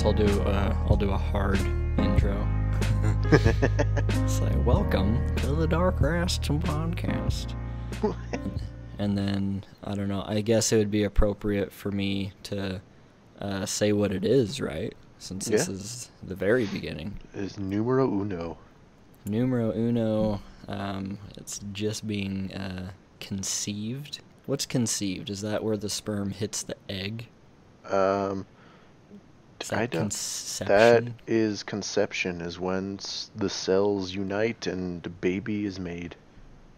I'll do a hard intro. It's like, welcome to the Darkrast podcast. And then, I don't know, I guess it would be appropriate for me to say what it is, right? Since this is the very beginning. It's numero uno. Numero uno, it's just being conceived. What's conceived? Is that where the sperm hits the egg? Is that conception? That is conception, is when the cells unite and the baby is made.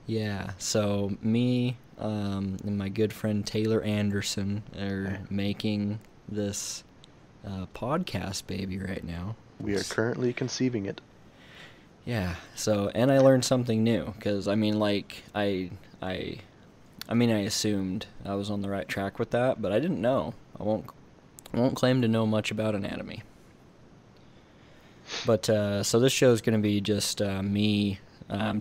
Yeah, so me and my good friend Taylor Anderson are making this podcast baby right now. We are currently conceiving it. Yeah, so, and I learned something new, because, I mean, like, I assumed I was on the right track with that, but I didn't know. I won't claim to know much about anatomy. But, so this show is going to be just me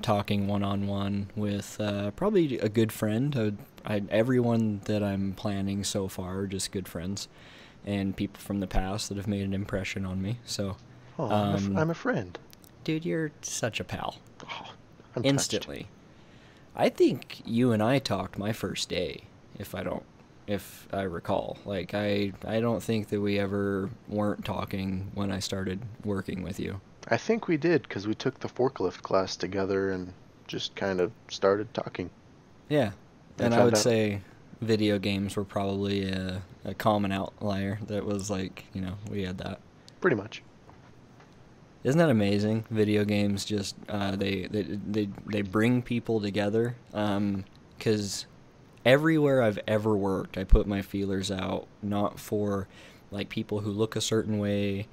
talking one-on-one with probably a good friend. Everyone that I'm planning so far are just good friends and people from the past that have made an impression on me. So, I'm a friend. Dude, you're such a pal. Oh, I'm Instantly. touched. I think you and I talked my first day, if I recall. Like, I don't think that we ever weren't talking when I started working with you. I think we did, because we took the forklift class together and just kind of started talking. Yeah, and I would say video games were probably a common outlier that was like, we had that. Pretty much. Isn't that amazing? Video games just they bring people together. Because everywhere I've ever worked, I put my feelers out, not for like people who look a certain way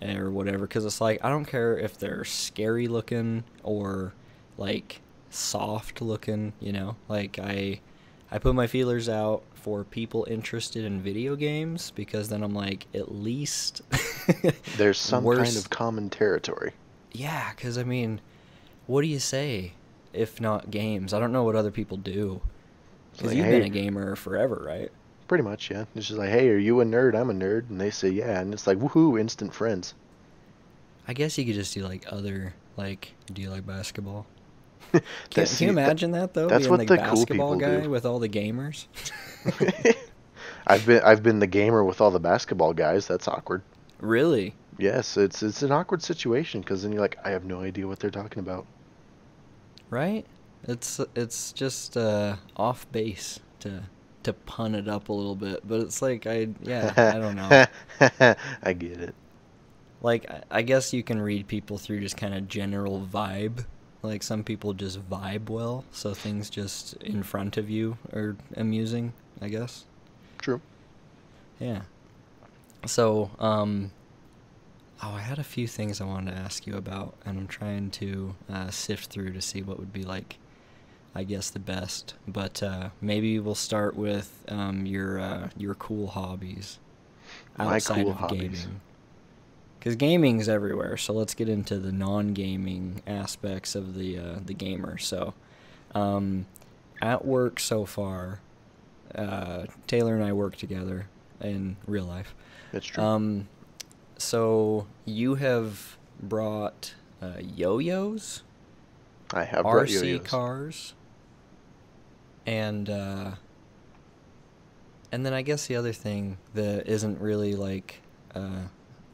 or whatever. Because it's like, I don't care if they're scary looking or like soft looking. Like I put my feelers out for people interested in video games, because then I'm like, at least there's some kind of common territory. Yeah, because I mean, what do you say if not games? I don't know what other people do. Because you've been a gamer forever, right? Pretty much, yeah. It's just like, hey, are you a nerd? I'm a nerd. And they say, yeah. And it's like, woohoo, instant friends. I guess you could just do like do you like basketball? Can you imagine that though? That's being what the the basketball cool people guy do. with all the gamers. I've been the gamer with all the basketball guys. That's awkward. Really? Yes, it's an awkward situation, because then you're like, I have no idea what they're talking about. Right? It's just off base to pun it up a little bit, but it's like I don't know. I get it. Like, I guess you can read people through just kind of general vibe. Like, some people just vibe well, so things just in front of you are amusing, I guess. True. Yeah. So, I had a few things I wanted to ask you about, and I'm trying to sift through to see what would be like, I guess, the best. But maybe we'll start with your cool hobbies outside of gaming. Because gaming's everywhere, so let's get into the non-gaming aspects of the gamer. So, at work so far, Taylor and I work together in real life. That's true. So you have brought yo-yos. I have brought yo-yos. RC cars. And then I guess the other thing that isn't really like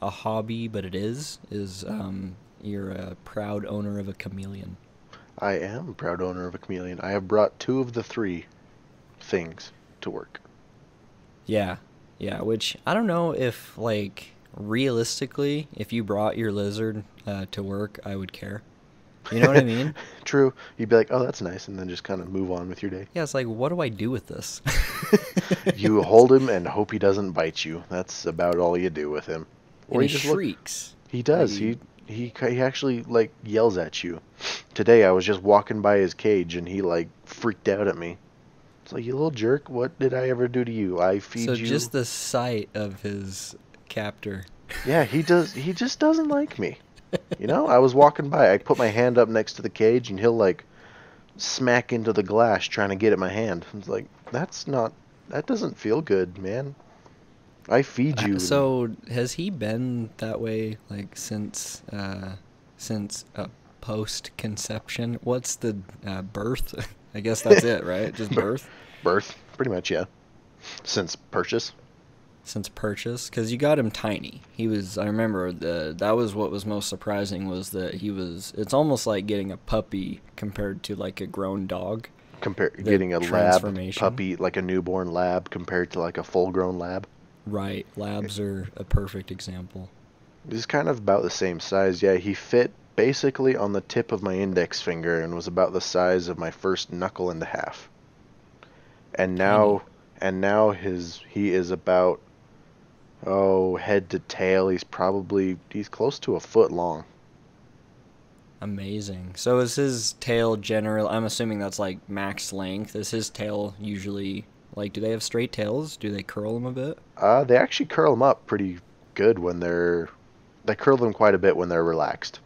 a hobby, but it is you're a proud owner of a chameleon. I am a proud owner of a chameleon. I have brought 2 of the 3 things to work. Yeah, which I don't know if, like, realistically, if you brought your lizard to work, I would care. You know what I mean? True. You'd be like, oh, that's nice, and then just kind of move on with your day. Yeah, it's like, what do I do with this? You hold him and hope he doesn't bite you. That's about all you do with him. Or he just shrieks. He does. He actually, like, yells at you. Today I was just walking by his cage, and he, like, freaked out at me. It's like, you little jerk, what did I ever do to you? I feed you. So just the sight of his captor. Yeah, he just doesn't like me. I was walking by. I put my hand up next to the cage, and he'll, like, smack into the glass trying to get at my hand. It's like, that doesn't feel good, man. I feed you. And So has he been that way like since post conception? What's the birth? I guess that's it, right? Just birth birth, pretty much, yeah. Since purchase. since purchase. Because you got him tiny. He was. I remember that was what was most surprising was that he was. It's almost like getting a puppy compared to like a grown dog. The Getting a lab transformation. puppy, like a newborn lab, compared to like a full-grown lab. Right. Labs are a perfect example. He's kind of about the same size. Yeah, he fit basically on the tip of my index finger and was about the size of my first knuckle and a half. And Tiny. now he is about, oh, head to tail, he's close to a foot long. Amazing. So is his tail general? I'm assuming that's like max length. Is his tail usually like? Do they have straight tails? Do they curl them a bit? They actually curl them up pretty good they curl them quite a bit when they're relaxed,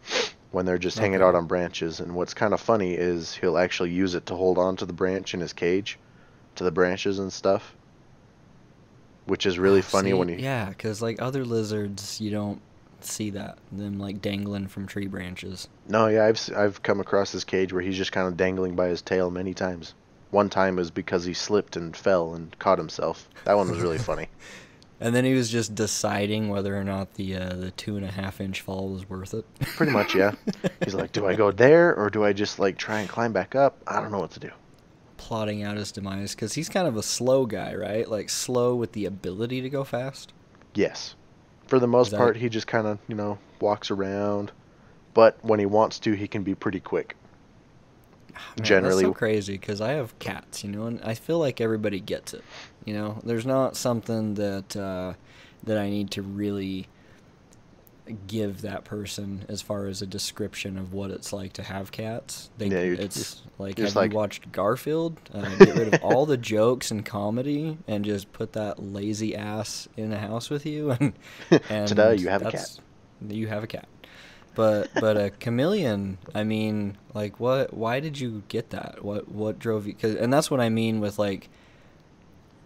when they're just hanging out Okay. on branches. And what's kind of funny is he'll actually use it to hold on to the branch in his cage, to the branches and stuff, which is really Oh, funny when see, he. yeah, because like other lizards, you don't see that them like dangling from tree branches. No, yeah, I've come across this cage where he's just kind of dangling by his tail many times. One time was because he slipped and fell and caught himself. That one was really funny. And then he was just deciding whether or not the 2.5 inch fall was worth it. Pretty much, yeah. He's like, do I go there or do I just like try and climb back up? I don't know what to do. Plotting out his demise because he's kind of a slow guy, right? Like slow with the ability to go fast. Yes. For the Is most that part, he just kind of, walks around. But when he wants to, he can be pretty quick. Man, that's so Generally, crazy because I have cats, and I feel like everybody gets it. There's not something that I need to really give that person as far as a description of what it's like to have cats. yeah, It's like, you're just have you like, watched Garfield? Get rid of all the jokes and comedy and just put that lazy ass in a house with you, and ta-da, and you have a cat. that's you have a cat. But a chameleon, I mean, like what? Why did you get that? What drove you? And that's what I mean with like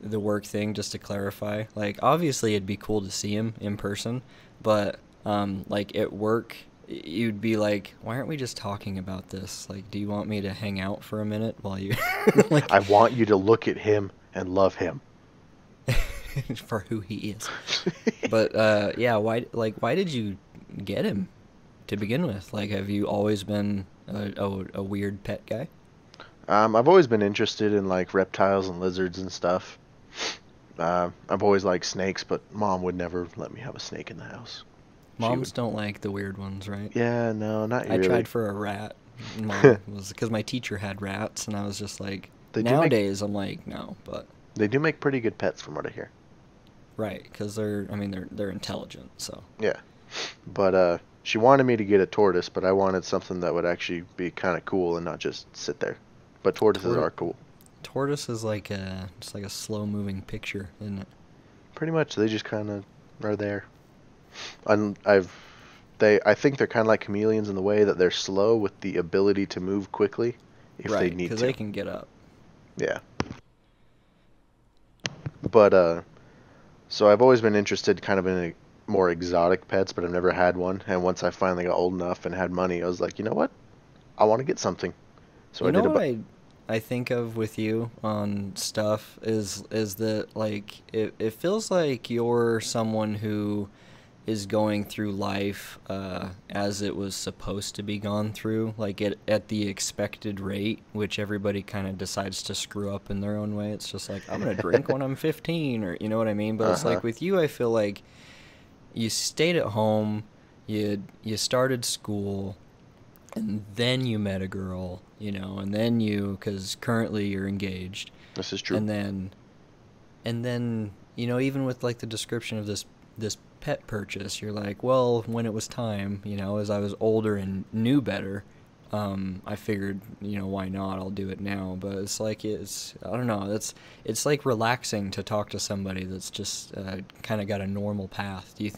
the work thing. Just to clarify, like obviously it'd be cool to see him in person, but like at work, you'd be like, why aren't we just talking about this? Like, do you want me to hang out for a minute while you like I want you to look at him and love him. for who he is? But yeah, why did you get him to begin with? Like, have you always been a weird pet guy? I've always been interested in like reptiles and lizards and stuff. I've always liked snakes, but mom would never let me have a snake in the house. She would. Moms don't like the weird ones, right? Yeah, no, not I really. tried for a rat. Mom was because my teacher had rats, and I was just like, They do make nowadays I'm like, no, but they do make pretty good pets from what I hear. right, because I mean, they're intelligent, so. Yeah, but she wanted me to get a tortoise, but I wanted something that would actually be kind of cool and not just sit there. But tortoises Tor- are cool. Tortoise is like just like a slow moving picture, isn't it? Pretty much, they just kind of are there. And I think they're kind of like chameleons in the way that they're slow with the ability to move quickly if they Right, need because to. they can get up. Yeah. But so I've always been interested kind of in more exotic pets, but I've never had one. And once I finally got old enough and had money, I was like, you know what? I want to get something. So You I know did what about. I think of with you on stuff is that like it feels like you're someone who is going through life as it was supposed to be gone through, like at the expected rate, which everybody kind of decides to screw up in their own way. It's just like, I'm gonna drink when I'm 15, or you know what I mean. But it's Uh-huh. like with you, I feel like you stayed at home, you started school, and then you met a girl, and then because currently you're engaged, This is true. and then even with like the description of this pet purchase, you're like, well, when it was time, as I was older and knew better, I figured, why not? I'll do it now. But it's like I don't know. It's like relaxing to talk to somebody that's just kind of got a normal path. Do you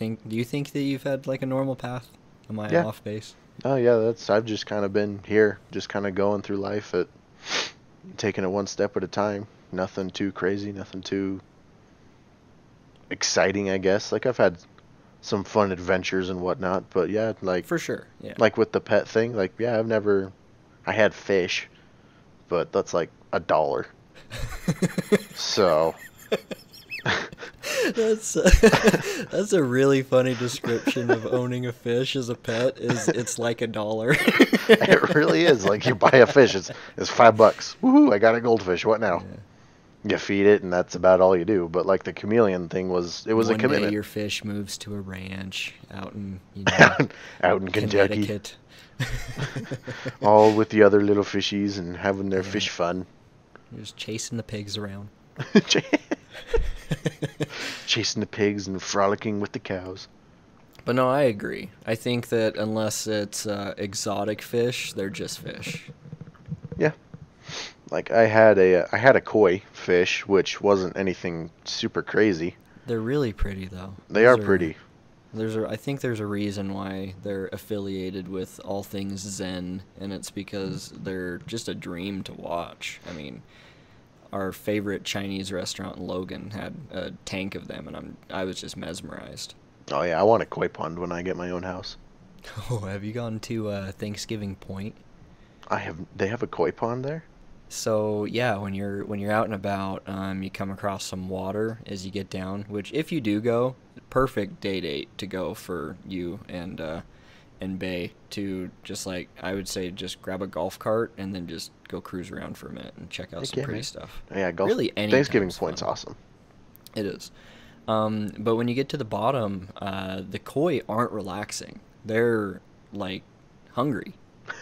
think that you've had like a normal path? Am I Yeah. off base? Oh yeah, I've just kind of been here, just kind of going through life taking it one step at a time. Nothing too crazy, nothing too exciting, I guess. Like I've had some fun adventures and whatnot, but yeah, For sure, yeah. like with the pet thing, like yeah, I had fish, but that's like $1. So That's that's a really funny description of owning a fish as a pet. Is it's like $1. it really is. Like you buy a fish, it's $5. Woohoo! I got a goldfish. What now? Yeah. You feed it, and that's about all you do. But like the chameleon thing it was a One day commitment. your fish moves to a ranch out in, Out in Kentucky, Connecticut. all with the other little fishies and having their Yeah. fish fun. You're just chasing the pigs around. Chasing the pigs and frolicking with the cows. But no, I agree. I think that unless it's exotic fish, they're just fish. Yeah. Like I had a koi fish, which wasn't anything super crazy. They're really pretty though. They are pretty. I think there's a reason why they're affiliated with all things Zen, and it's because they're just a dream to watch. I mean, our favorite Chinese restaurant in Logan had a tank of them, and I was just mesmerized. Oh yeah, I want a koi pond when I get my own house. Oh, have you gone to Thanksgiving Point? They have a koi pond there? So yeah, when you're out and about, you come across some water as you get down. Which, if you do go, perfect date to go for you and Bay to just like I would say just grab a golf cart and then just go cruise around for a minute and check out Heck some yeah, pretty man. stuff. Yeah, golf. Really, any Thanksgiving time's Point's fun. awesome. It is. But when you get to the bottom, the koi aren't relaxing. They're like hungry.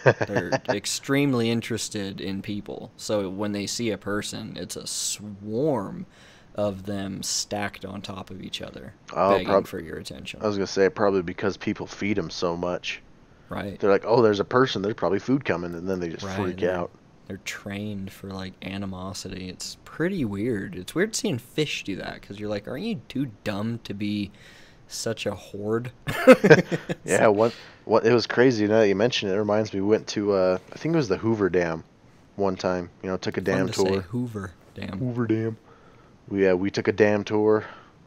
They're extremely interested in people. So when they see a person, it's a swarm of them stacked on top of each other, Oh, begging for your attention. I was gonna say probably because people feed them so much. Right. They're like, oh, there's a person. There's probably food coming, and then they just Right. freak out. They're trained for like animosity. It's pretty weird. It's weird seeing fish do that because you're like, aren't you too dumb to be such a horde? Yeah, what it was crazy. Now that you mention it, it reminds me. We went to I think it was the Hoover Dam one time. You know, took a Fun dam to tour. say Hoover Dam. Hoover Dam. We took a dam tour.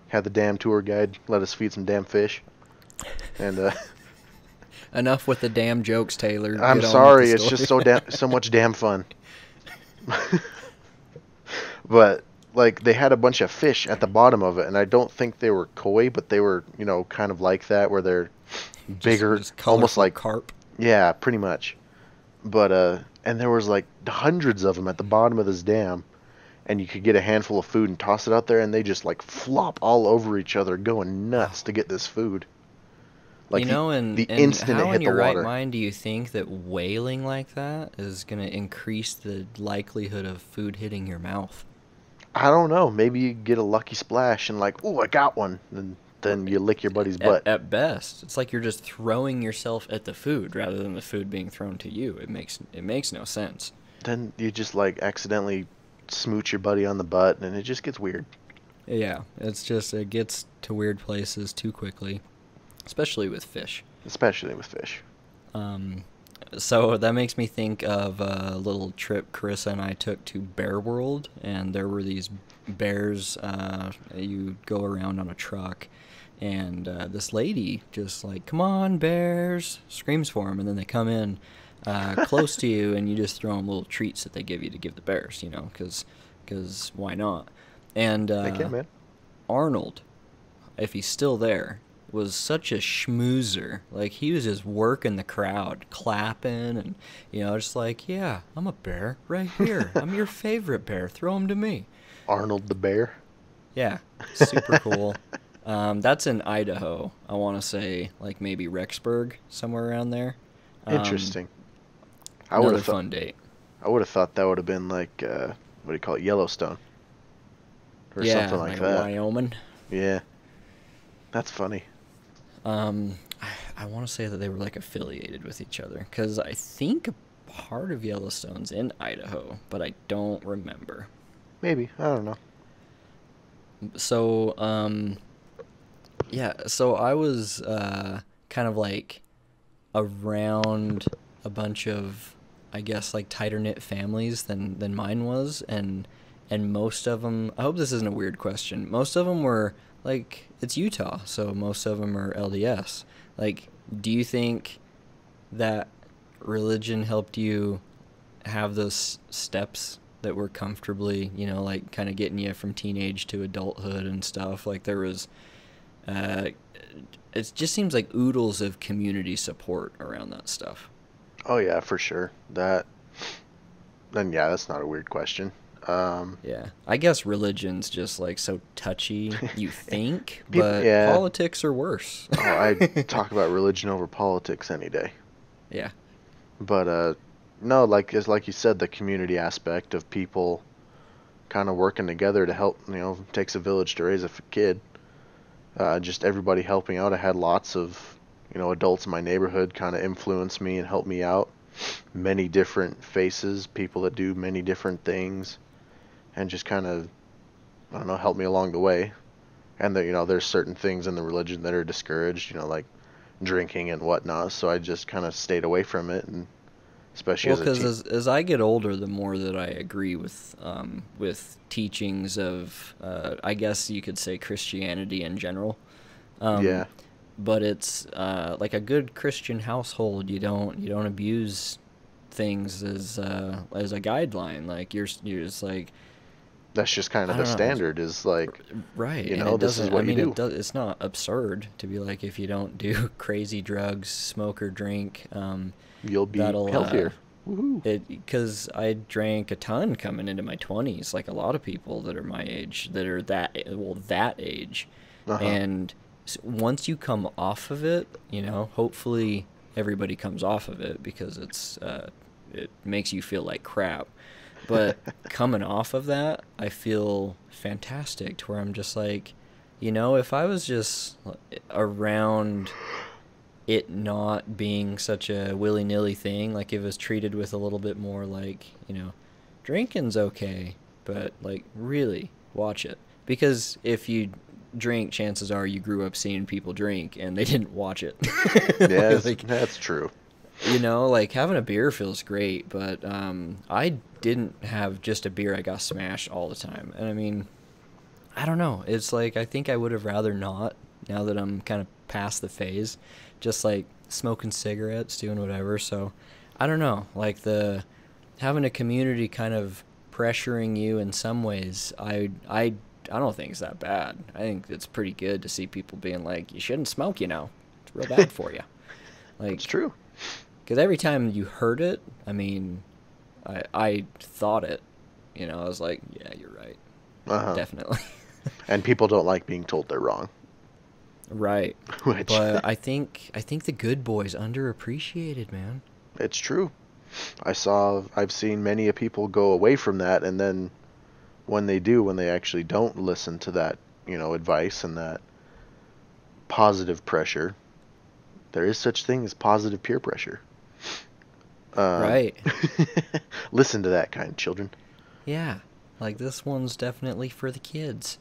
Had the dam tour guide let us feed some damn fish. And Enough with the damn jokes, Taylor. I'm Get on with sorry, the it's just story. so much damn fun. But like they had a bunch of fish at the bottom of it, and I don't think they were koi, but they were, you know, kind of like that where they're bigger, Just almost colorful like carp. yeah, pretty much. But and there was like hundreds of them at the bottom of this dam, and you could get a handful of food and toss it out there, and they just like flop all over each other, going nuts to get this food. Like You know, the and instant it how hit in the your right water. mind do you think that whaling like that is going to increase the likelihood of food hitting your mouth? I don't know. Maybe you get a lucky splash and like, oh, I got one, and then you lick your buddy's butt. At best, it's like you're just throwing yourself at the food rather than the food being thrown to you. It makes no sense. Then you just like accidentally smooch your buddy on the butt, and it just gets weird. Yeah, it gets to weird places too quickly, especially with fish. Especially with fish. So that makes me think of a little trip Carissa and I took to Bear World, and there were these bears. You go around on a truck, and this lady just like, "Come on, bears!" screams for them, and then they come in close to you, and you just throw them little treats that they give you to give the bears, you know, because why not? And Heck yeah, man. Arnold, if he's still there, was such a schmoozer. Like, he was just working the crowd, clapping, and, you know, just like, yeah, I'm a bear right here. I'm your favorite bear. Throw him to me. Arnold the bear. Yeah, super cool. That's in Idaho. I want to say, like, maybe Rexburg, somewhere around there. Interesting. I would Another have thought. fun date. I would have thought that would have been like what do you call it, Yellowstone, or Yeah, something like like that. Wyoming. Yeah, that's funny. I want to say that they were like affiliated with each other because I think a part of Yellowstone's in Idaho, but I don't remember. Maybe, I don't know. So, yeah, so I was kind of like around a bunch of, I guess, like tighter knit families than mine was, and and most of them, I hope this isn't a weird question, most of them were, like, it's Utah, so most of them are LDS. Like, do you think that religion helped you have those steps that were comfortably, like kind of getting you from teenage to adulthood and stuff? Like there was, uh, it just seems like oodles of community support around that stuff. Oh yeah, for sure. Then yeah, that's not a weird question. Um, Yeah, I guess religion's just like so touchy, you think, People, but yeah. politics are worse. Oh, I talk about religion over politics any day. Yeah. But no, like it's like you said, the community aspect of people kind of working together to help. Takes a village to raise a kid. Just everybody helping out. I had lots of adults in my neighborhood kind of influence me and help me out. Many different faces, people that do many different things, and just kind of I don't know, help me along the way. And that there's certain things in the religion that are discouraged, like drinking and whatnot. So I just kind of stayed away from it, and especially Well, as a because teen. as I get older, the more that I agree with teachings of, I guess you could say Christianity in general. Um, Yeah, but it's like a good Christian household. You don't abuse things as a guideline. Like you're just like, that's just kind of I the don't know. standard. Is like, Right, and it this is doesn't. I what you mean, do. it's not absurd to be like if you don't do crazy drugs, smoke or drink, You'll be that'll healthier. Woohoo! it because I drank a ton coming into my 20s, like a lot of people that are my age that are that age, Uh huh. and once you come off of it, hopefully everybody comes off of it because it makes you feel like crap. But coming off of that, I feel fantastic to where I'm just like, if I was just around it not being such a willy-nilly thing, like if it was treated with a little bit more like, drinking's okay, but like really watch it. Because if you drink, chances are you grew up seeing people drink and they didn't watch it. Yeah, Like, that's true. like having a beer feels great, but I didn't have just a beer. I got smashed all the time. And I mean, I don't know. It's like I think I would have rather not, now that I'm kind of past the phase, just like smoking cigarettes, doing whatever. So I don't know. Like the having a community kind of pressuring you in some ways, I don't think it's that bad. I think it's pretty good to see people being like, you shouldn't smoke, it's real bad for you. That's Like, true. because every time you heard it, I mean, I thought it, I was like, yeah, you're right, Uh huh. definitely. And people don't like being told they're wrong. Right. Which But I think the good boy's underappreciated, man. it's true. I've seen many of people go away from that, and then when they actually don't listen to that, advice and that positive pressure, there is such thing as positive peer pressure. Um, Right. listen to that kind, children. Yeah. Like this one's definitely for the kids.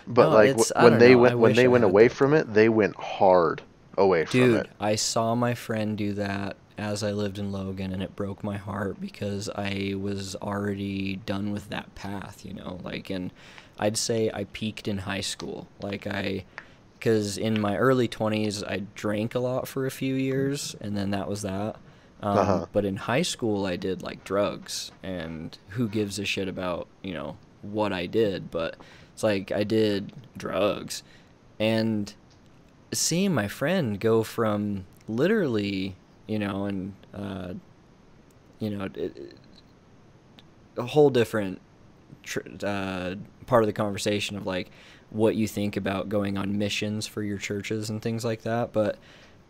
But No, like I don't know. I when wish they I went had away that from though. it, they went hard away from it. Dude, I saw my friend do that as I lived in Logan, and it broke my heart because I was already done with that path. Like, and I'd say I peaked in high school. Because in my early 20s, I drank a lot for a few years, and then that was that. Uh-huh. But in high school, I did like drugs, and who gives a shit about, what I did? But it's like I did drugs. And seeing my friend go from literally, and a whole different part of the conversation of like what you think about going on missions for your churches and things like that, but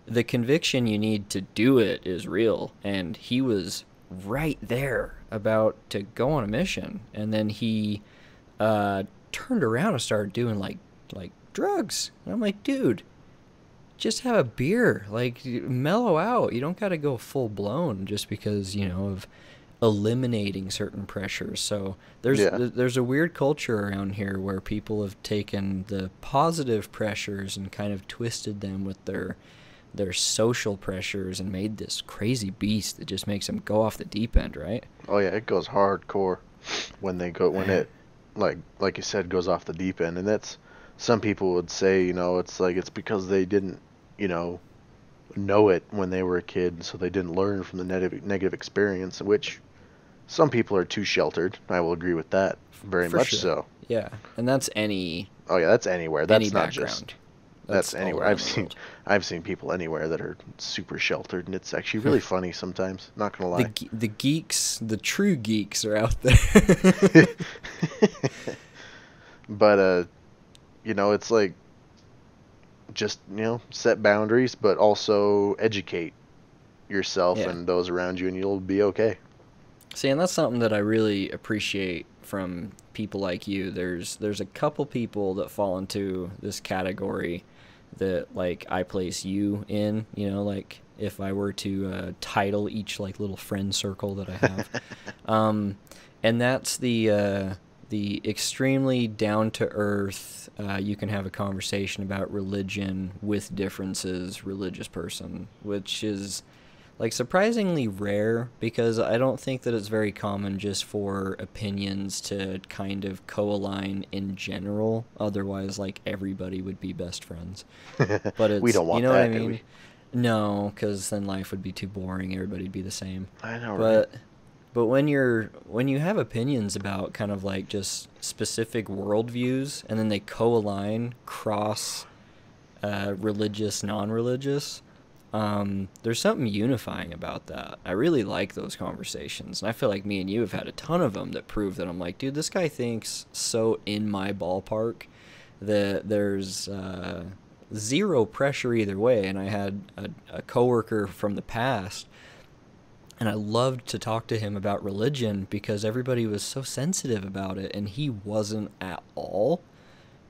the conviction you need to do it is real, and he was right there about to go on a mission, and then he turned around and started doing like drugs, and I'm like, dude, just have a beer. Like, mellow out. You don't got to go full blown just because, of eliminating certain pressures. So Yeah. there's a weird culture around here where people have taken the positive pressures and kind of twisted them with their social pressures and made this crazy beast that just makes them go off the deep end, right? Oh yeah, it goes hardcore. when they go when it like you said goes off the deep end, and that's some people would say, it's like it's because they didn't, you know it when they were a kid, so they didn't learn from the negative experience, which some people are too sheltered. I will agree with that very For much sure. so. Yeah, and that's any Oh yeah, that's anywhere. any That's not just background. that's That's all anywhere. around the world. I've seen people anywhere that are super sheltered, and it's actually really funny sometimes. Not gonna lie. The geeks, the true geeks, are out there. But it's like just set boundaries, but also educate yourself Yeah. and those around you, and you'll be okay. See, and that's something that I really appreciate from people like you. There's a couple people that fall into this category that like I place you in. Like if I were to title each like little friend circle that I have, and that's the extremely down to earth. You can have a conversation about religion with differences, religious person, which is like surprisingly rare because I don't think that it's very common just for opinions to kind of co-align in general. Otherwise, like everybody would be best friends. But We it's, don't you want know what I that, do we? mean? No, because then life would be too boring. Everybody'd be the same. I know, right? But when you have opinions about kind of like just specific worldviews and then they co-align cross religious, non-religious, there's something unifying about that. I really like those conversations, and I feel like me and you have had a ton of them that prove that I'm like, dude, this guy thinks so in my ballpark that there's zero pressure either way. And I had a coworker from the past, and I loved to talk to him about religion because everybody was so sensitive about it, and he wasn't at all.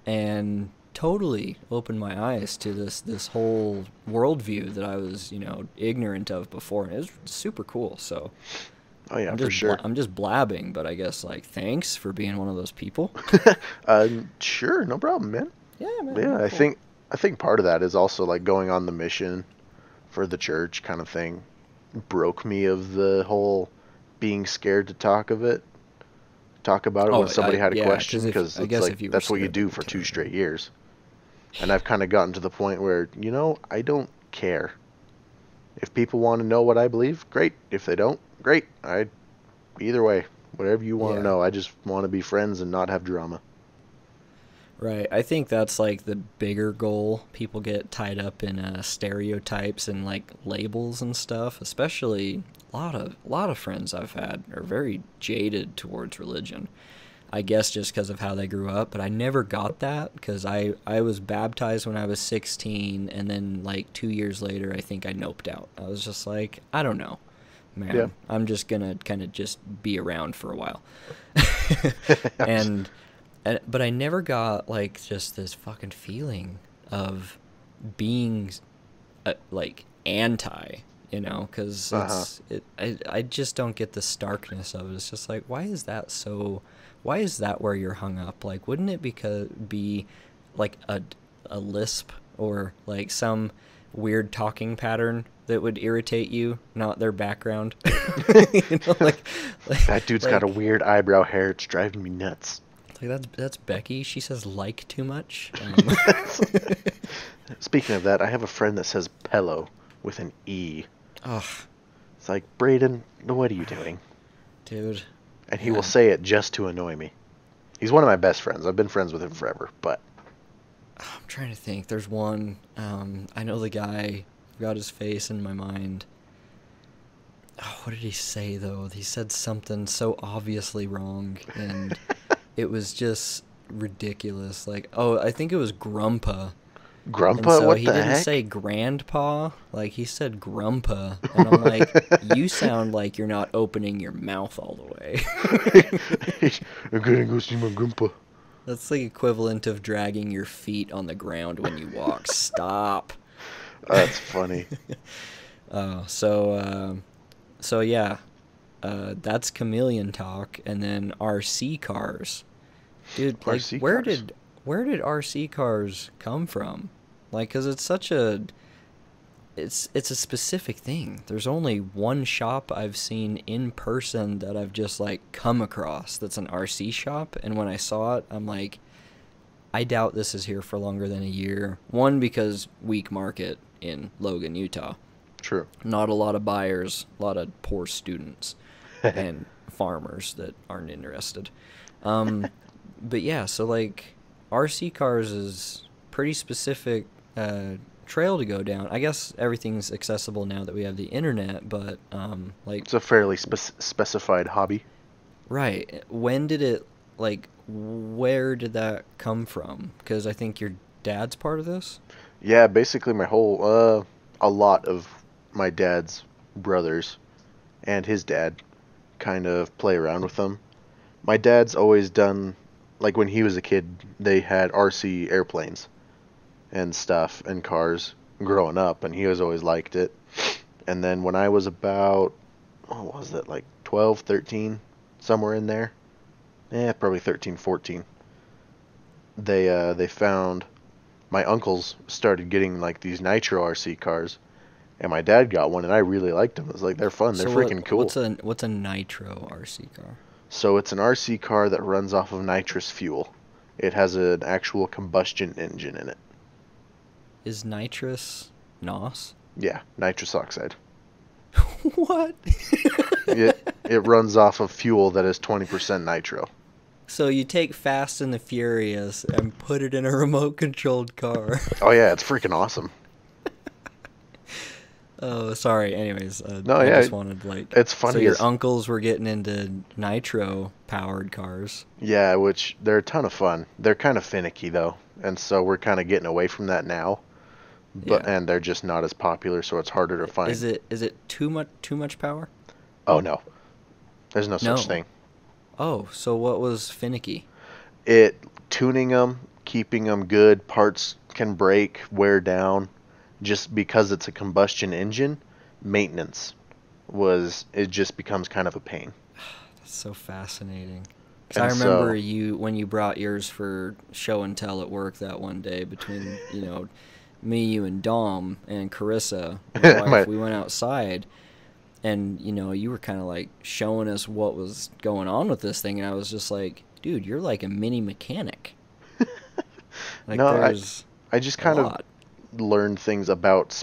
And totally opened my eyes to this whole worldview that I was ignorant of before, and it was super cool. So Oh yeah, for sure. I'm just blabbing, but I guess like thanks for being one of those people. Sure, no problem, man. Yeah, man. Yeah, Yeah, I cool. think I think part of that is also like going on the mission for the church kind of thing. Broke me of the whole being scared to talk about it Oh, when somebody had a yeah, because question, if because I it's guess like if you were that's what you scared, that'd do be for two terrible. straight years. And I've kind of gotten to the point where, I don't care. If people want to know what I believe, great. If they don't, great. Either way, whatever you want to Yeah. know. I just want to be friends and not have drama. Right. I think that's like the bigger goal. People get tied up in stereotypes and like labels and stuff. Especially a lot of friends I've had are very jaded towards religion. I guess just because of how they grew up, but I never got that because I was baptized when I was 16, and then like 2 years later, I think I noped out. I was just like, I don't know, Yeah. man. I'm just gonna kind of just be around for a while. and but I never got like just this fucking feeling of being like anti, because Uh-huh. I just don't get the starkness of it. It's just like, why is that so? Why is that where you're hung up? Like, wouldn't it be like a lisp or like some weird talking pattern that would irritate you, not their background? Like, That dude's got a like weird eyebrow hair. It's driving me nuts. like that's Becky. She says like too much. Speaking of that, I have a friend that says pillow with an E. Oh, It's like, Braden, what are you doing? dude. And he will Yeah. say it just to annoy me. He's one of my best friends. I've been friends with him forever, but I'm trying to think. There's one. I know the guy. I've got his face in my mind. Oh, what did he say though? He said something so obviously wrong, and it was just ridiculous. Like, oh, I think it was Grumpa. And Grumpa, so what he the didn't say heck? grandpa, like he said grumpa. And I'm like, you sound like you're not opening your mouth all the way. I'm gonna go see my grandpa. That's the equivalent of dragging your feet on the ground when you walk. Stop. That's funny. So yeah, that's chameleon talk, and then RC cars, dude. Like, RC where cars. did RC cars come from? Like, 'cause it's such a it's a specific thing. There's only one shop I've seen in person that I've just like come across that's an RC shop, and when I saw it, I'm like, I doubt this is here for longer than a year. One, because weak market in Logan, Utah. True. Not a lot of buyers, a lot of poor students and farmers that aren't interested. But yeah, so like RC cars is pretty specific trail to go down. I guess everything's accessible now that we have the internet, but like It's a fairly specified hobby. right. When did it like where did that come from? Because I think your dad's part of this. Yeah, basically my whole a lot of my dad's brothers and his dad kind of play around with them. My dad's always done, like when he was a kid, they had RC airplanes and stuff and cars growing up, and he was always liked it. And then when I was about, what was it, like 12, 13, somewhere in there? Yeah, probably 13, 14. They found my uncles started getting like these nitro RC cars, and my dad got one, and I really liked them. It was like they're fun, they're So freaking cool. what's a nitro RC car? So it's an RC car that runs off of nitrous fuel. It has an actual combustion engine in it. Is nitrous NOS? Yeah, nitrous oxide. What? It runs off of fuel that is 20% nitro. So you take Fast and the Furious and put it in a remote controlled car. Oh yeah, it's freaking awesome. Oh, sorry. Anyways, No, I yeah, just wanted like. it's funny So your as- uncles were getting into nitro powered cars. Yeah, which they're a ton of fun. They're kind of finicky though, and so we're kind of getting away from that now. But Yeah. and they're just not as popular, so it's harder to find. Is it too much power? Oh no, there's no No. such thing. Oh, so what was finicky? It tuning them, keeping them good. Parts can break, wear down, just because it's a combustion engine. Maintenance it just becomes kind of a pain. That's so fascinating. 'Cause And I remember so- you when you brought yours for show and tell at work that one day between me, you, and Dom and Carissa, my wife. My- We went outside, and you were kind of like showing us what was going on with this thing, and I was just like, dude, you're like a mini mechanic. Like No, there's I just a kind of lot. learn things about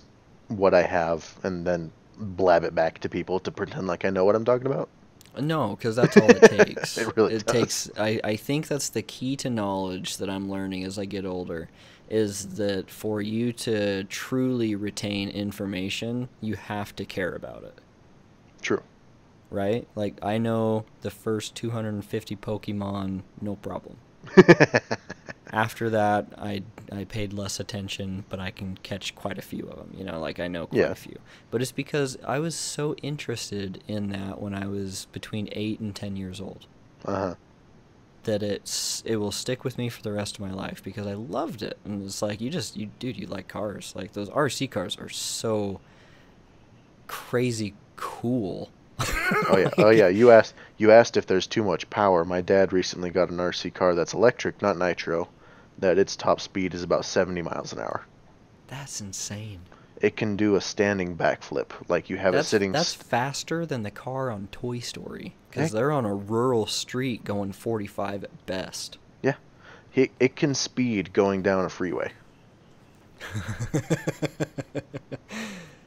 what I have and then blab it back to people to pretend like I know what I'm talking about. No, because that's all it takes. It really it does. takes. I think that's the key to knowledge that I'm learning as I get older, is that for you to truly retain information, you have to care about it, True. right? Like I know the first 250 Pokemon, no problem. After that, I paid less attention, but I can catch quite a few of them. Like I know quite Yeah. a few. But it's because I was so interested in that when I was between 8 and 10 years old Uh-huh. that it will stick with me for the rest of my life because I loved it. And it's like dude, you like cars. Like those RC cars are so crazy cool. Oh yeah. Oh yeah. You asked if there's too much power. My dad recently got an RC car that's electric, not nitro, that its top speed is about 70 miles an hour. That's insane. It can do a standing backflip, like you have it sitting. That's faster than the car on Toy Story because Heck. they're on a rural street going 45 at best. Yeah, it can speed going down a freeway.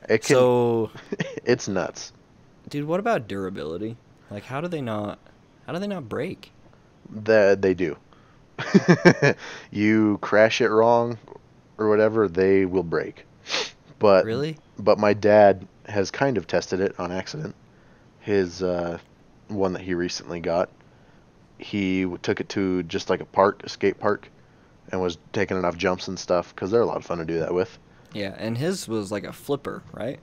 It can. So, It's nuts. dude, what about durability? Like, how do they not break? They do. You crash it wrong or whatever, they will break. But Really? but my dad has kind of tested it on accident. His one that he recently got, he took it to just like a skate park, and was taking it off jumps and stuff because they're a lot of fun to do that with. Yeah, and his was like a flipper, right?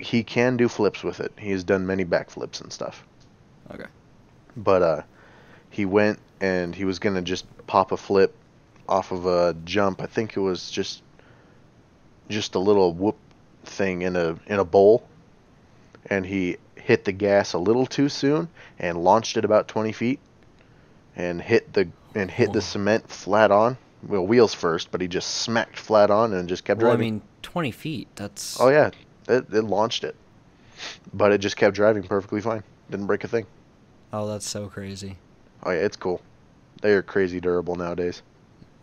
He can do flips with it. He has done many backflips and stuff. Okay. But he went and he was gonna just pop a flip off of a jump. I think it was just a little whoop thing in a bowl, and he hit the gas a little too soon and launched it about 20 feet and hit the Whoa. cement flat on well, wheels first, but he just smacked flat on and just kept Well, I driving. mean, 20 feet. Oh That's yeah, it launched it, but it just kept driving perfectly fine. Didn't break a thing. oh, that's so crazy. Oh yeah, it's cool. They are crazy durable nowadays.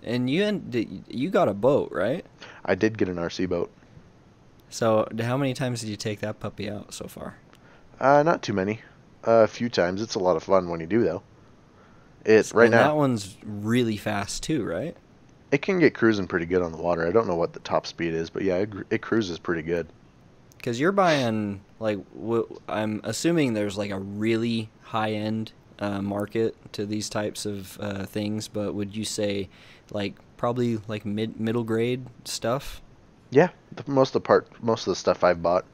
And you got a boat, right? I did get an RC boat. So, how many times did you take that puppy out so far? Not too many. A few times. It's a lot of fun when you do though. It right And now that one's really fast too, right? it can get cruising pretty good on the water. I don't know what the top speed is, but yeah, it cruises pretty good. Because you're buying, like, I'm assuming there's like a really high end market to these types of things, but would you say, like, probably like middle grade stuff? Yeah, most of the stuff I've bought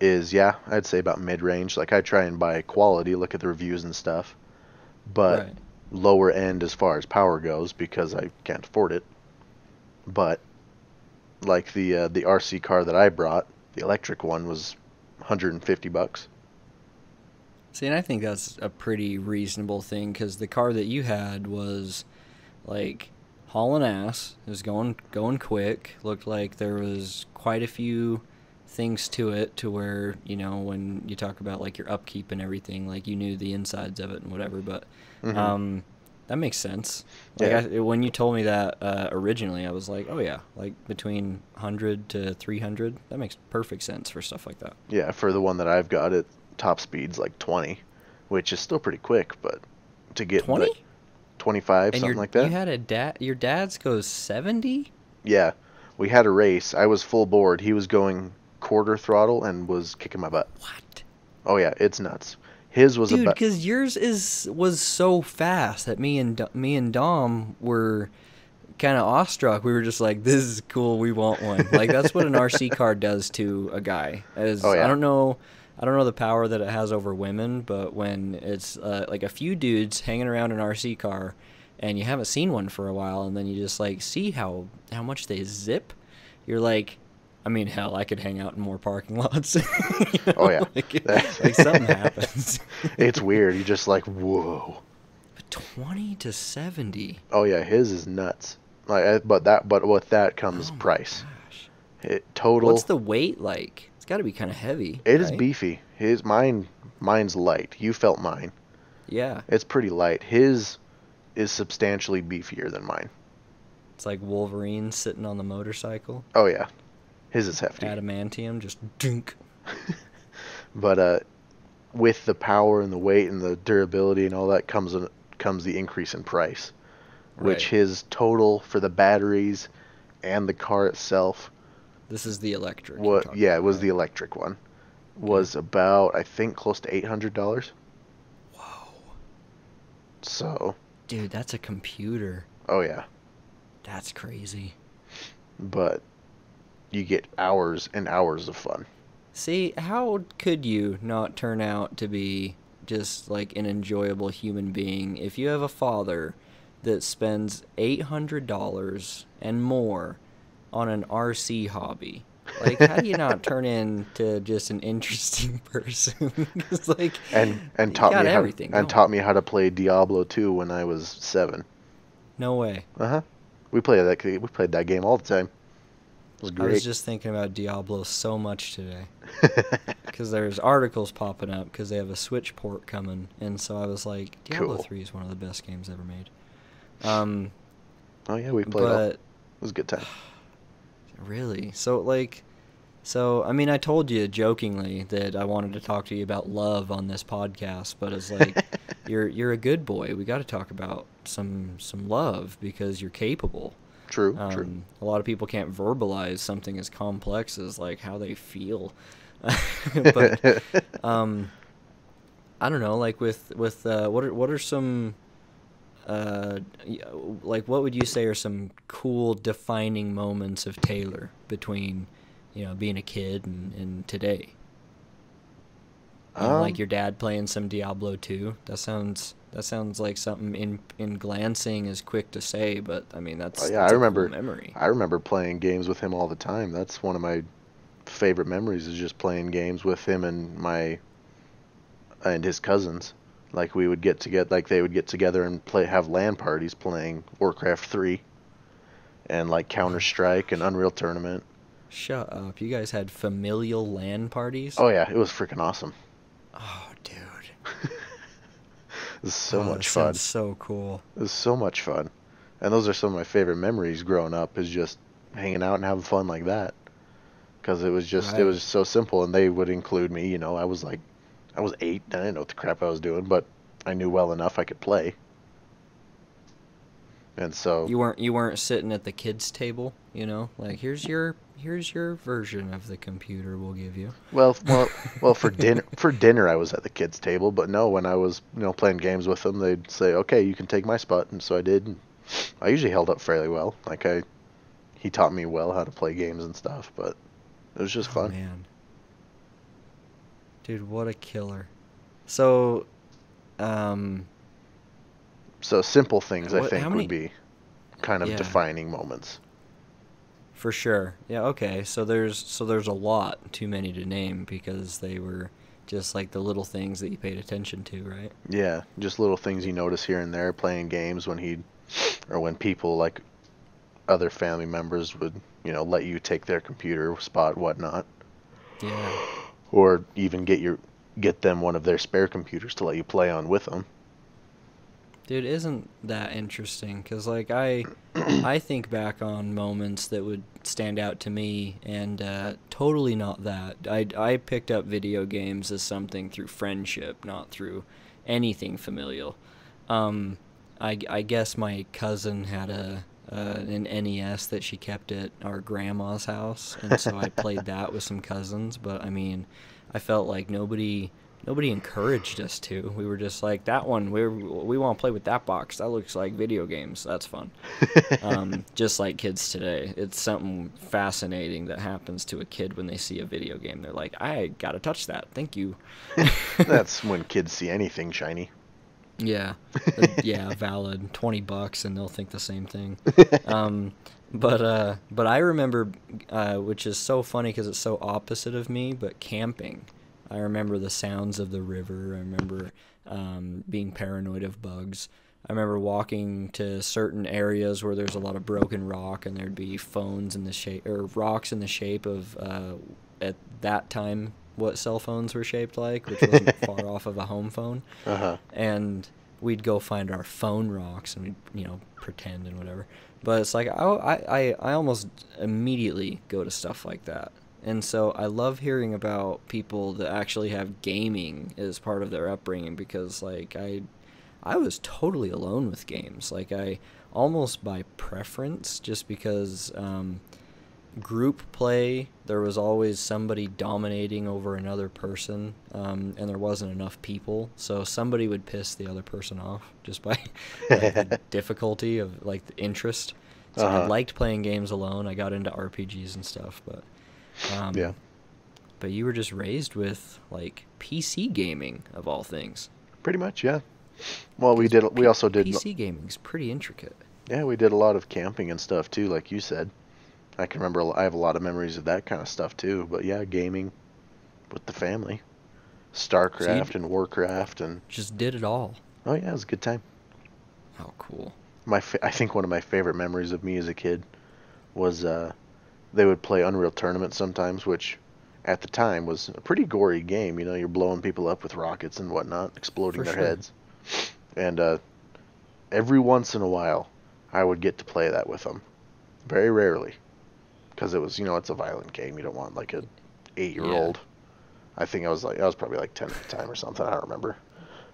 is, yeah, I'd say about mid-range. Like I try and buy quality, look at the reviews and stuff, but Right. lower end as far as power goes because I can't afford it. But like the RC car that I brought, the electric one was 150 bucks. See, and I think that's a pretty reasonable thing because the car that you had was like hauling ass. It was going quick. Looked like there was quite a few things to it to where, when you talk about like your upkeep and everything, like you knew the insides of it and whatever. But Hmm. um, that makes sense. Like Yeah, when you told me that originally, I was like, oh yeah, like between 100 to 300. That makes perfect sense for stuff like that. yeah. For the one that I've got, it top speed's like 20, which is still pretty quick, but to get like 20? 25, And something like you that. had a dad. Your dad's goes 70. Yeah, we had a race. I was full board. He was going quarter throttle and was kicking my butt. What? Oh yeah, it's nuts. His was Dude, about. because yours was so fast that me and Dom were kind of awestruck. We were just like, "This is cool. We want one." Like that's what an RC car does to a guy. Oh As yeah, I don't know the power that it has over women, but when it's like a few dudes hanging around an RC car, and you haven't seen one for a while, and then you just like see how much they zip, you're like, I mean, hell, I could hang out in more parking lots. oh yeah. Like something happens. It's weird. You're just like, whoa. But 20 to 70. Oh yeah, his is nuts. But with that comes Oh my price. gosh. It What's total. the weight like? It's got to be kind of heavy, It is right? beefy. Mine's light. You felt mine. Yeah. It's pretty light. His is substantially beefier than mine. It's like Wolverine sitting on the motorcycle. Oh yeah, his is hefty. Adamantium just dunk. But with the power and the weight and the durability and all that comes the increase in price, which Right. his total for the batteries and the car itself, This is the electric you're what talking yeah, it about, was right? the electric one, Okay. was about I think close to $800. Whoa. So, Dude, that's a computer. oh yeah, That's crazy. but you get hours and hours of fun. See, how could you not turn out to be just like an enjoyable human being if you have a father that spends $800 and more on an RC hobby? Like, how do you not turn into just an interesting person? Because, like, And you got everything going. taught me how to play Diablo 2 when I was 7. No way. Uh-huh. We played that game all the time. It was I was great. just thinking about Diablo so much today. Because there's articles popping up because they have a Switch port coming, and so I was like, Diablo Cool. 3 is one of the best games ever made. Um, Oh yeah, we played all. It but was a good time. really, so like, so I mean, I told you jokingly that I wanted to talk to you about love on this podcast, but it's like, you're a good boy. We got to talk about some love because you're capable. True, true. A lot of people can't verbalize something as complex as like how they feel. But um, I don't know, like with what are some like what would you say are some cool defining moments of Taylor between being a kid and today? Like um, your dad playing some Diablo 2. That sounds like something in glancing is quick to say, but I mean oh, yeah, that's a cool memory. I remember playing games with him all the time. That's one of my favorite memories is just playing games with him and his cousins. Like we would get together, like they would get together and have LAN parties playing Warcraft 3. and like Counter-Strike and Unreal Tournament. Shut up. You guys had familial LAN parties? Oh yeah, it was freaking awesome. Oh, dude. It was so Oh, that much sounds fun. so cool. It was so much fun. And those are some of my favorite memories growing up, is just hanging out and having fun like that. Because it Right. was so simple, and they would include me. You know, I was 8, and I didn't know what the crap I was doing, but I knew well enough I could play. And so, You weren't sitting at the kids' table, like here's your version of the computer we'll give you. well, well, well, for dinner I was at the kids' table, but no, when I was, playing games with them, they'd say, "Okay, you can take my spot," and so I did. And I usually held up fairly well. He taught me well how to play games and stuff, but it was just Oh fun. man. Dude, what a killer. So, um So simple things I what how think would many be kind of yeah, defining moments. for sure. Yeah, okay. So there's a lot, too many to name because they were just like the little things that you paid attention to, right? Yeah, just little things you notice here and there playing games or when people like other family members would, let you take their computer spot, whatnot, Yeah. or even get them one of their spare computers to let you play on with them. Dude, isn't that interesting? Because, like, I think back on moments that would stand out to me, and totally not that. I picked up video games as something through friendship, not through anything familial. Um, I guess my cousin had an NES that she kept at our grandma's house, and so I played that with some cousins. But I mean, I felt like nobody encouraged us to. We were just like, that one, we want to play with that box. That looks like video games. That's fun. Just like kids today, it's something fascinating that happens to a kid when they see a video game. They're like, I gotta touch that. Thank you. That's when kids see anything shiny. Yeah, yeah, valid. $20 and they'll think the same thing. Um, but I remember, which is so funny because it's so opposite of me, but camping. I remember the sounds of the river. I remember being paranoid of bugs. I remember walking to certain areas where there's a lot of broken rock, and there'd be phones in the shape or rocks in the shape of at that time what cell phones were shaped like, which wasn't far off of a home phone, Uh-huh. and we'd go find our phone rocks and we'd pretend and whatever. But it's like I almost immediately go to stuff like that. And so I love hearing about people that actually have gaming as part of their upbringing, because like I was totally alone with games. Like I almost by preference, just because group play, there was always somebody dominating over another person, and there wasn't enough people, so somebody would piss the other person off just by like the difficulty of like the interest. So I Uh-huh. liked playing games alone. I got into RPGs and stuff, Yeah. um, but you were just raised with like PC gaming of all things, Pretty much, yeah. Well, because we also did, PC gaming's pretty intricate. yeah, we did a lot of camping and stuff too, like you said. I can remember, I have a lot of memories of that kind of stuff too, but yeah, gaming with the family. So you StarCraft and Warcraft and just did it all. oh yeah, it was a good time. How cool. I think one of my favorite memories of me as a kid was they would play Unreal Tournament sometimes, which at the time was a pretty gory game. You know, you're blowing people up with rockets and whatnot, exploding For their sure. heads. And every once in a while, I would get to play that with them. Very rarely, because it was, it's a violent game. You don't want like a 8 year Yeah. old. I was probably like 10 at the time or something. I don't remember.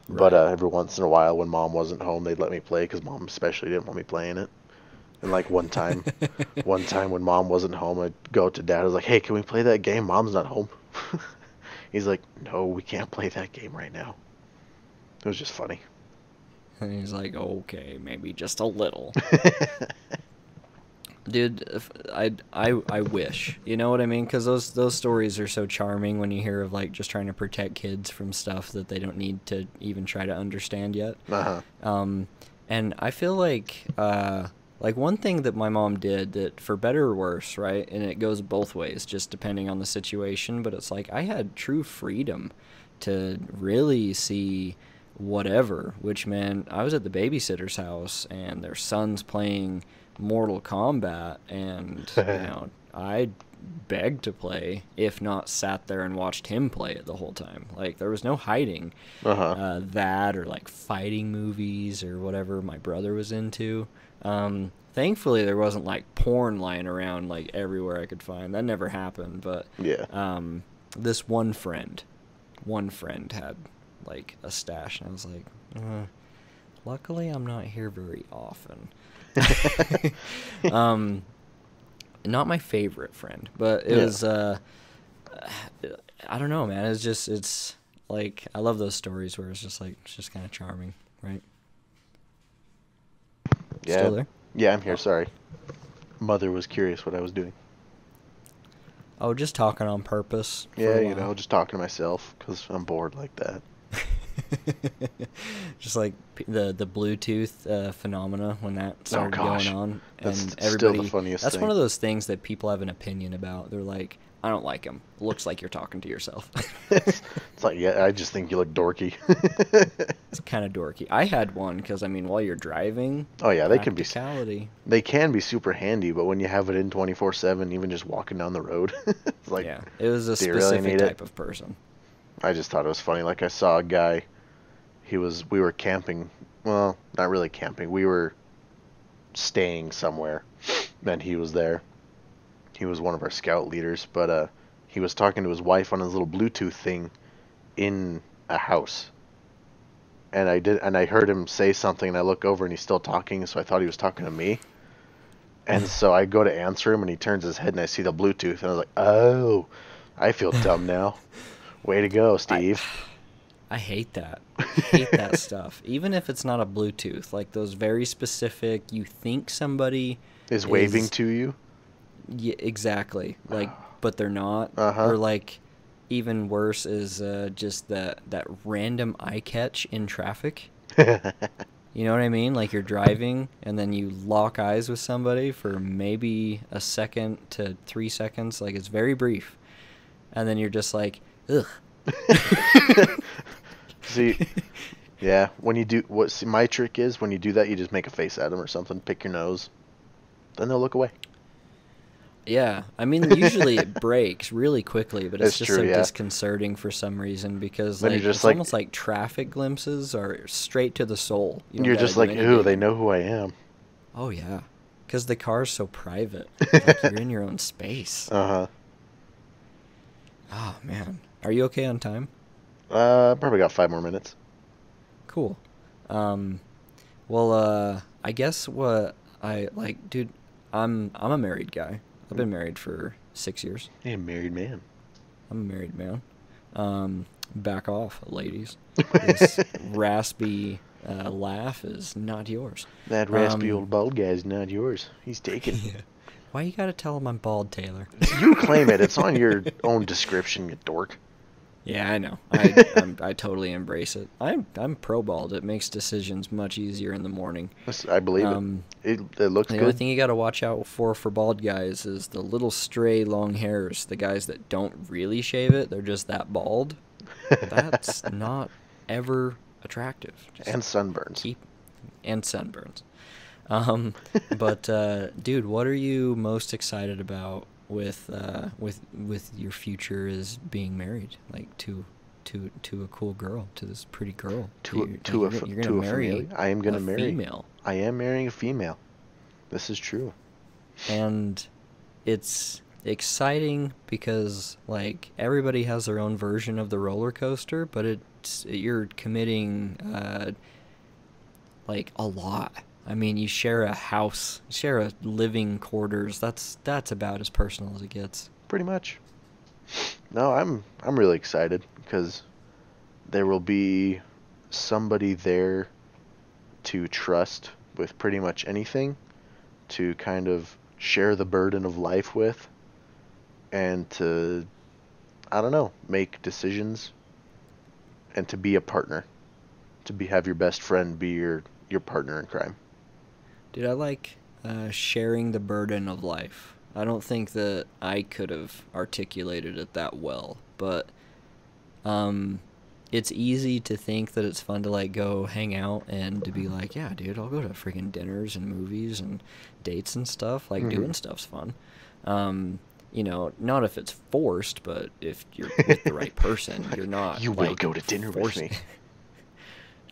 But Right. every once in a while, when mom wasn't home, they'd let me play because mom especially didn't want me playing it. And like one time when mom wasn't home, I'd go to dad. I was like, "Hey, can we play that game? Mom's not home." He's like, "No, we can't play that game right now." It was just funny. And he's like, okay, maybe just a little. Dude, I wish. You know what I mean? Because those stories are so charming when you hear of like just trying to protect kids from stuff that they don't need to even try to understand yet. Uh-huh. Um, and I feel like one thing that my mom did that for better or worse, right? And it goes both ways, just depending on the situation. But it's like I had true freedom to really see whatever. Which, man, I was at the babysitter's house and their son's playing Mortal Kombat, and I begged to play, if not sat there and watched him play it the whole time. Like, there was no hiding that, or like fighting movies or whatever my brother was into. Thankfully there wasn't like porn lying around like everywhere I could find. That never happened. But this one friend had like a stash, and I was like, luckily I'm not here very often. Not my favorite friend, but it was, I don't know, man. It's like, I love those stories where it's just like, it's just kind of charming, right? Yeah. Still there? Yeah, I'm here. Sorry. Mother was curious what I was doing. Oh, just talking on purpose. Yeah, just talking to myself because I'm bored like that. Just like the Bluetooth phenomena when that started going on, that's and everybody. Still the funniest that's thing. one of those things that people have an opinion about. They're like, I don't like him. Looks like you're talking to yourself. It's like, yeah, I just think you look dorky. It's kind of dorky. I had one because, I mean, while you're driving. Oh yeah, they can be super handy, but when you have it in 24/7, even just walking down the road, it's like, yeah, it was a do you really specific need type it? of person. I just thought it was funny. Like, I saw a guy. We were camping. Well, not really camping. We were staying somewhere. Then he was there. He was one of our scout leaders, but he was talking to his wife on his little Bluetooth thing in a house. And I heard him say something, and I look over and he's still talking, so I thought he was talking to me. And so I go to answer him, and he turns his head, and I see the Bluetooth, and I was like, "Oh, I feel dumb now. Way to go, Steve." I hate that. I hate that stuff. Even if it's not a Bluetooth, like those very specific, you think somebody is waving to you. Yeah, exactly. Like, but they're not. Uh-huh. Or like, even worse is just that random eye catch in traffic. You know what I mean? Like, you're driving and then you lock eyes with somebody for maybe a second to 3 seconds. Like, it's very brief, and then you're just like, ugh. See, yeah, when you do my trick is, when you do that, you just make a face at them or something, pick your nose, then they'll look away. Yeah, I mean, usually it breaks really quickly, but it's just true, so yeah. disconcerting for some reason, because Then like, you're just it's like, almost like traffic glimpses are straight to the soul. You're just like, ooh, they know who I am. Oh yeah, because the car's so private. Like, you're in your own space. Uh-huh. Oh man, are you okay on time? Probably got 5 more minutes. Cool. Well, I guess what I like, dude, I'm a married guy. I've been married for 6 years. You're a married man. I'm a married man. Back off, ladies. This raspy laugh is not yours. That raspy old bald guy is not yours. He's taken. Yeah. Why you gotta tell him I'm bald, Taylor? You claim it. It's on your own description, you dork. Yeah, I know. I totally embrace it. I'm pro bald. It makes decisions much easier in the morning. I believe it. It looks good. The only thing you got to watch out for bald guys is the little stray long hairs. The guys that don't really shave it, they're just that bald. That's not ever attractive. And sunburns. And sunburns. But dude, what are you most excited about with your future as being married, like to a cool girl, to this pretty girl? You're gonna marry. I am gonna marry female. I am marrying a female. This is true. And it's exciting because like everybody has their own version of the roller coaster, but you're committing like a lot. I mean, you share a house, share a living quarters. That's about as personal as it gets. Pretty much. No, I'm really excited because there will be somebody there to trust with pretty much anything, to kind of share the burden of life with, and to, I don't know, make decisions, and to be a partner, have your best friend be your partner in crime. Dude, I like sharing the burden of life. I don't think that I could have articulated it that well, but it's easy to think that it's fun to like go hang out and to be like, yeah, dude, I'll go to freaking dinners and movies and dates and stuff. Like Mm-hmm. doing stuff's fun. You know, not if it's forced, but if you're with the right person, you're not You will like go to dinner with forced. me.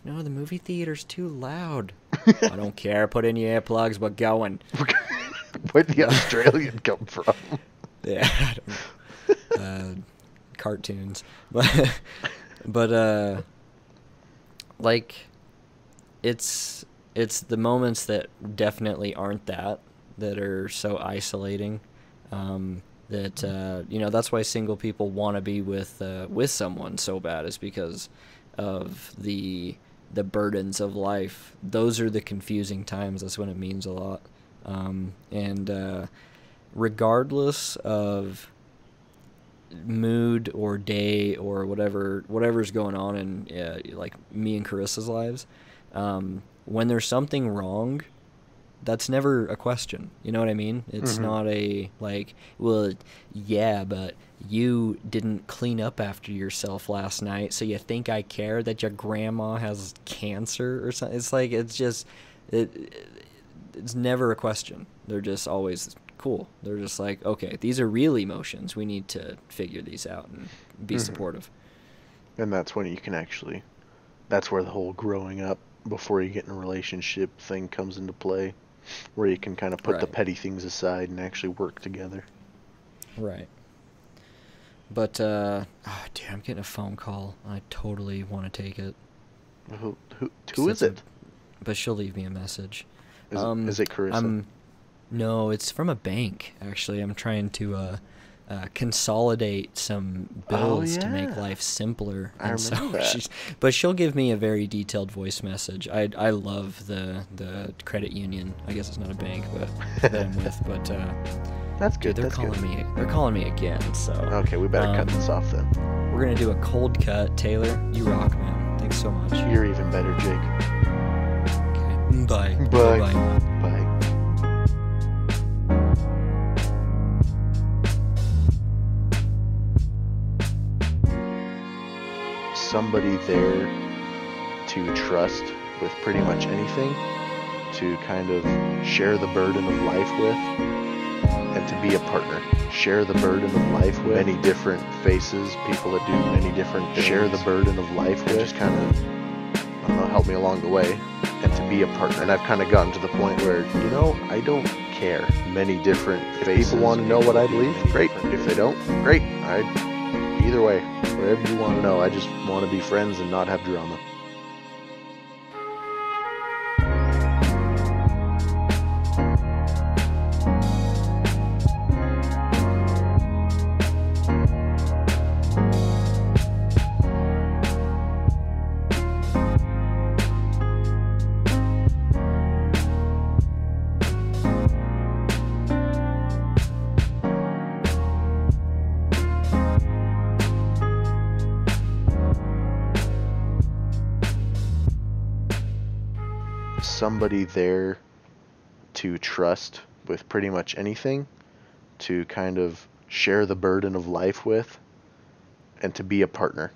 No, the movie theater's too loud. I don't care. Put in your earplugs. We're going. Where'd the Australian come from? Yeah, I don't know. Cartoons, but like it's the moments that definitely aren't that are so isolating. That you know, that's why single people want to be with someone so bad, is because of the burdens of life. Those are the confusing times. That's when it means a lot. And regardless of mood or day or whatever's going on in like me and Carissa's lives, when there's something wrong, that's never a question. You know what I mean? It's not a like, well, yeah, but you didn't clean up after yourself last night, so you think I care that your grandma has cancer or something. It's like, it's just it's never a question. They're just always cool. They're just like, okay, these are real emotions. We need to figure these out and be supportive. And that's when you can actually, that's where the whole growing up before you get in a relationship thing comes into play, where you can kind of put the Right. petty things aside and actually work together. Right. But oh, dude, I'm getting a phone call. I totally want to take it. Who is it? But she'll leave me a message. Is it Carissa? No, it's from a bank, actually. I'm trying to consolidate some Oh bills to make yeah, life simpler, I and so remember that. but she'll give me a very detailed voice message. I love the credit union. I guess it's not a bank, but that I'm with. But That's dude, good. That's good. they're calling me again. So Okay, we better cut this off then. we're gonna do a cold cut. Taylor, you rock, man. Thanks so much. You're even better, Jake. Okay. Bye. Bye. Bye. Bye. Somebody there to trust with pretty much anything, to kind of share the burden of life with, and to be a partner. Share the burden of life with many different faces, people that do many different things. Share the burden of life with, just kind of, I don't know, help me along the way, and to be a partner. And I've kind of gotten to the point where, you know, I don't care. Many different faces. If people want to know what I believe, great. If they don't, great. Either way, whatever you want to know, I just want to be friends and not have drama. Somebody there to trust with pretty much anything, to kind of share the burden of life with, and to be a partner.